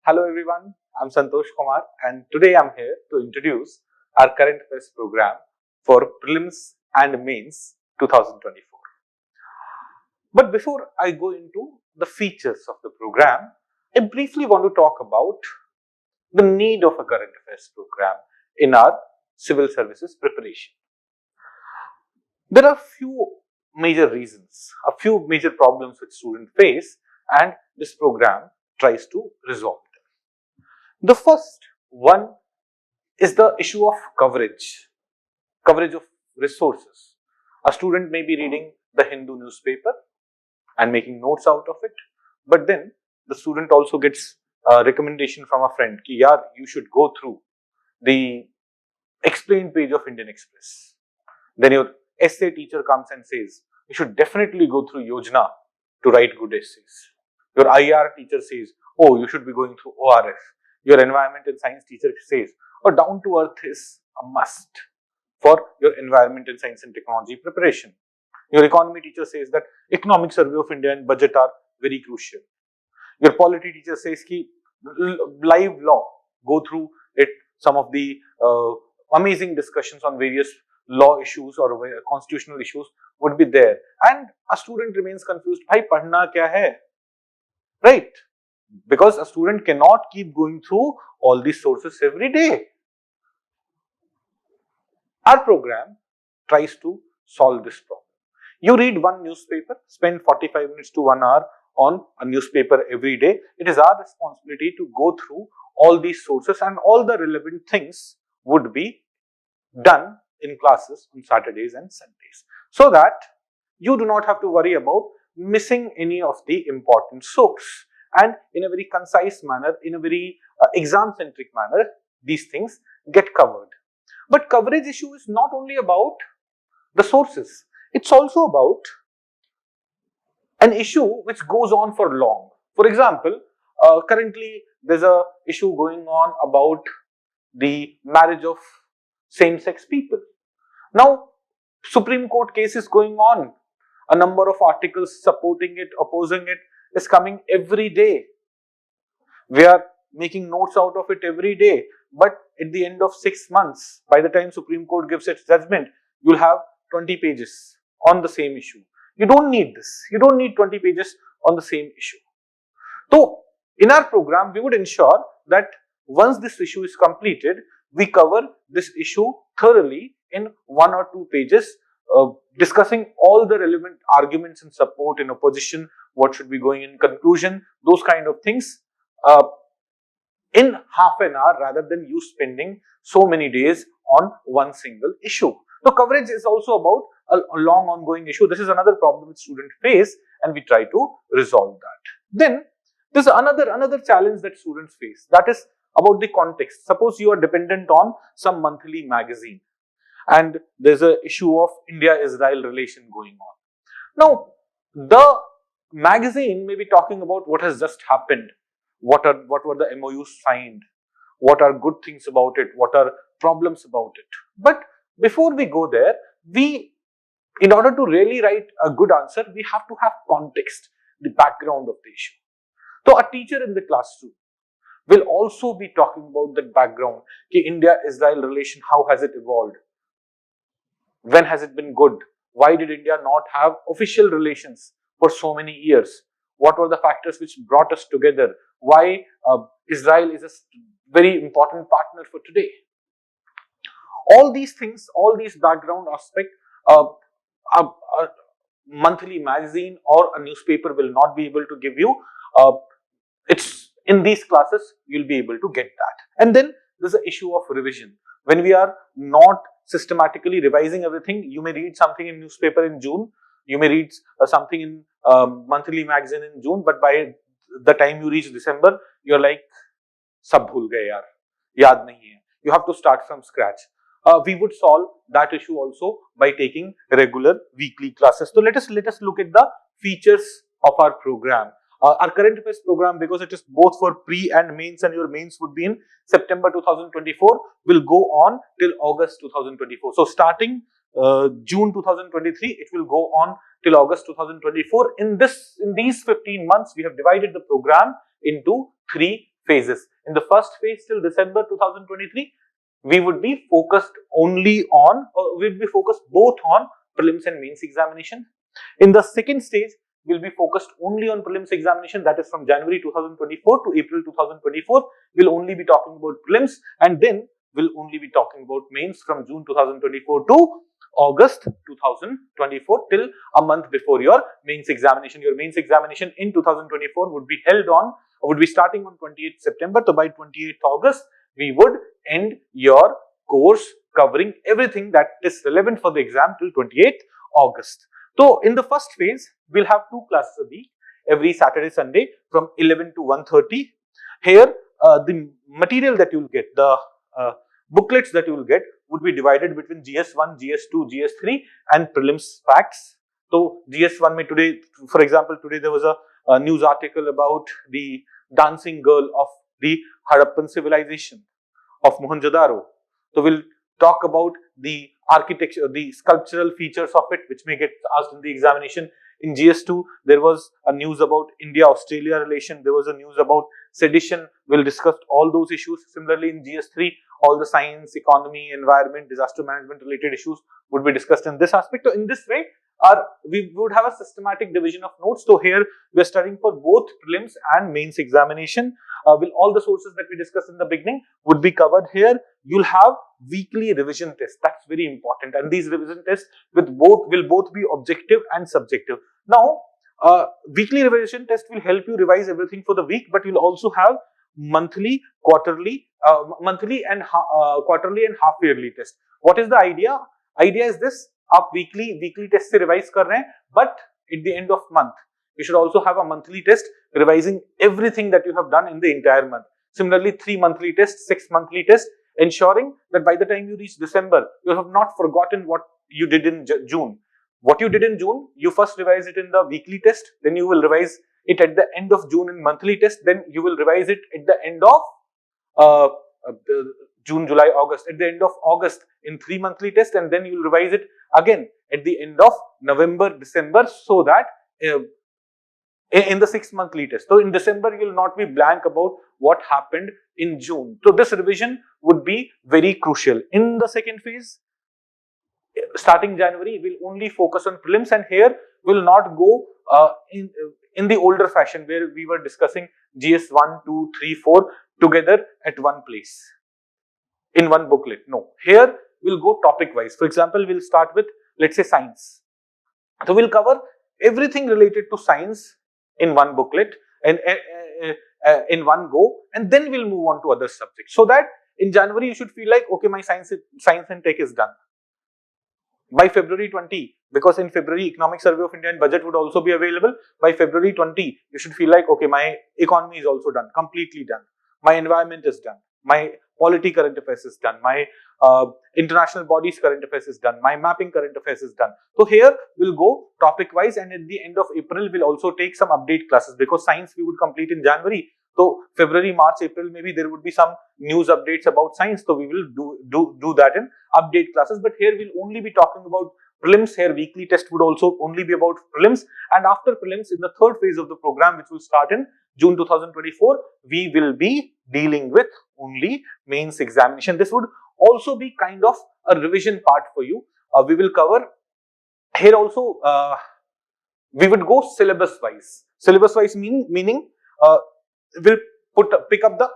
Hello everyone, I'm Santosh Kumar and today I'm here to introduce our current affairs program for prelims and mains 2024. But before I go into the features of the program, I briefly want to talk about the need of a current affairs program in our civil services preparation. There are few major reasons, a few major problems which students face, and this program tries to resolve them. The first one is the issue of coverage of resources. A student may be reading the Hindu newspaper and making notes out of it, but then the student also gets a recommendation from a friend ki yaar, you should go through the explained page of Indian Express. Then your essay teacher comes and says you should definitely go through Yojana to write good essays. Your IR teacher says, oh, you should be going through ORF. Your environment and science teacher says, oh, down to earth is a must for your environment and science and technology preparation. Your economy teacher says that economic survey of India and budget are very crucial. Your polity teacher says ki live law, go through it, some of the amazing discussions on various law issues or constitutional issues would be there. And a student remains confused, bhai padhna kya hai? Right? Because a student cannot keep going through all these sources every day. Our program tries to solve this problem. You read one newspaper, spend 45 minutes to 1 hour on a newspaper every day. It is our responsibility to go through all these sources, and all the relevant things would be done in classes on Saturdays and Sundays, so that you do not have to worry about missing any of the important source. And in a very concise manner, in a very exam-centric manner, these things get covered. But coverage issue is not only about the sources, it's also about an issue which goes on for long. For example, currently there's a issue going on about the marriage of same-sex people. Now, Supreme Court case is going on. A number of articles supporting it, opposing it is coming every day. We are making notes out of it every day. But at the end of 6 months, by the time Supreme Court gives its judgment, you'll have 20 pages on the same issue. You don't need this. You don't need 20 pages on the same issue. So, in our program, we would ensure that once this issue is completed, we cover this issue thoroughly in 1 or 2 pages, discussing all the relevant arguments in support, in opposition, what should be going in conclusion, those kind of things, in half an hour, rather than you spending so many days on one single issue. So, coverage is also about a long ongoing issue. This is another problem which students face, and we try to resolve that. Then, there's another challenge that students face, that is about the context. Suppose you are dependent on some monthly magazine and there's an issue of India-Israel relation going on. Now, the magazine may be talking about what has just happened, what were the MOUs signed, what are good things about it, what are problems about it. But before we go there, in order to really write a good answer, we have to have context, the background of the issue. So, a teacher in the classroom will also be talking about that background. Ki India-Israel relation, how has it evolved? When has it been good? Why did India not have official relations for so many years? What were the factors which brought us together? Why Israel is a very important partner for today? All these things, all these background aspects, a monthly magazine or a newspaper will not be able to give you. It's in these classes, you'll be able to get that. And then there's an issue of revision. When we are not systematically revising everything, you may read something in newspaper in June, you may read something in monthly magazine in June, but by the time you reach December, you're like, sab bhul gaye yaar, yaad nahi hai. You have to start from scratch. We would solve that issue also by taking regular weekly classes. So let us look at the features of our program. Our current affairs program, because it is both for pre and mains, and your mains would be in September 2024, will go on till August 2024. So starting June 2023, it will go on till August 2024. In these 15 months, we have divided the program into 3 phases. In the first phase till December 2023, we would be focused only on, or we'll be focused both on prelims and mains examination. In the second stage, we'll be focused only on prelims examination, that is from January 2024 to April 2024. We'll only be talking about prelims, and then we'll only be talking about mains from June 2024 to August 2024, till a month before your mains examination. Your mains examination in 2024 would be held on, would be starting on 28th September. So by 28th August, we would end your course covering everything that is relevant for the exam till 28th August. So in the first phase, we'll have 2 classes a week, every Saturday, Sunday from 11 to 1:30. Here, the material that you'll get, the booklets that you will get would be divided between GS1, GS2, GS3 and prelims facts. So GS1 may today, for example, today there was a news article about the dancing girl of the Harappan civilization of Mohenjo-daro. So we'll talk about the architecture, the sculptural features of it, which may get asked in the examination. In GS2, there was a news about India-Australia relation. There was a news about sedition. We'll discuss all those issues. Similarly, in GS3, all the science, economy, environment, disaster management related issues would be discussed in this aspect. So in this way, we would have a systematic division of notes. So here we are studying for both prelims and mains examination. Will all the sources that we discussed in the beginning would be covered here. You'll have weekly revision tests. That's very important. And these revision tests will both be objective and subjective. Now, weekly revision test will help you revise everything for the week, but you'll also have monthly, quarterly, and half yearly test. What is the idea? Idea is this: आप weekly test से revise कर रहे हैं, but at the end of month, you should also have a monthly test revising everything that you have done in the entire month. Similarly, 3 monthly tests, 6 monthly tests, ensuring that by the time you reach December, you have not forgotten what you did in June. What you did in June, you first revise it in the weekly test, then you will revise it at the end of June in monthly test, then you will revise it at the end of June, July, August, at the end of August in 3 monthly tests, and then you will revise it again at the end of November, December, so that in the 6 monthly test. So in December, you will not be blank about what happened in June. So this revision would be very crucial. In the second phase, starting January, we'll only focus on prelims, and here we'll not go in the older fashion where we were discussing GS1, 2, 3, 4 together at one place in one booklet. No, here we'll go topic wise. For example, we'll start with, let's say, science. So we'll cover everything related to science in one booklet and in one go, and then we'll move on to other subjects, so that in January you should feel like, okay, my science and tech is done. By February 20, because in February Economic Survey of India and budget would also be available, by February 20 you should feel like, okay, my economy is also done, completely done, my environment is done, my polity current affairs is done, my international bodies current affairs is done, my mapping current affairs is done. So here we'll go topic wise, and at the end of April we'll also take some update classes, because science we would complete in January. So February, March, April, maybe there would be some news updates about science. So we will do that in update classes. But here we'll only be talking about prelims. Here weekly test would also only be about prelims. And after prelims, in the third phase of the program, which will start in June 2024, we will be dealing with only mains examination. This would also be kind of a revision part for you. We will cover here also. We would go syllabus wise. Syllabus wise meaning. We'll pick up the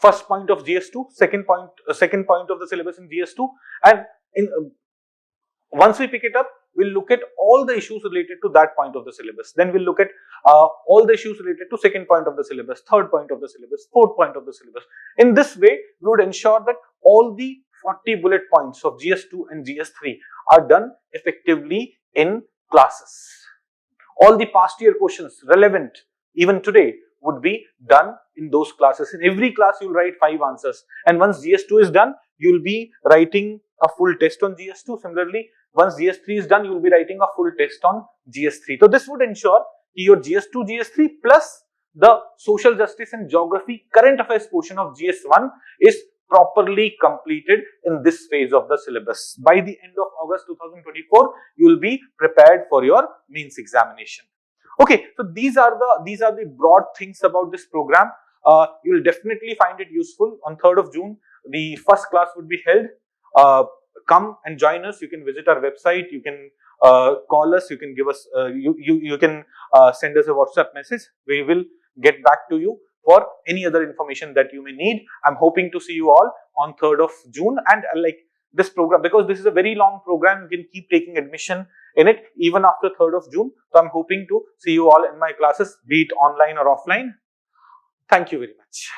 first point of GS2, second point of the syllabus in GS2, and once we pick it up, we'll look at all the issues related to that point of the syllabus. Then we'll look at all the issues related to second point of the syllabus, third point of the syllabus, fourth point of the syllabus. In this way, we would ensure that all the 40 bullet points of GS2 and GS3 are done effectively in classes. All the past year questions relevant even today would be done in those classes. In every class, you'll write 5 answers. And once GS2 is done, you'll be writing a full test on GS2. Similarly, once GS3 is done, you'll be writing a full test on GS3. So this would ensure your GS2, GS3 plus the social justice and geography current affairs portion of GS1 is properly completed in this phase of the syllabus. By the end of August 2024, you will be prepared for your mains examination. Okay, so these are the broad things about this program. You will definitely find it useful. On 3rd of June, the first class would be held. Come and join us. You can visit our website. You can call us. You can give us. You can send us a WhatsApp message. We will get back to you for any other information that you may need. I'm hoping to see you all on 3rd of June, and like this program, because this is a very long program, you can keep taking admission in it even after 3rd of June. So I'm hoping to see you all in my classes, be it online or offline. Thank you very much.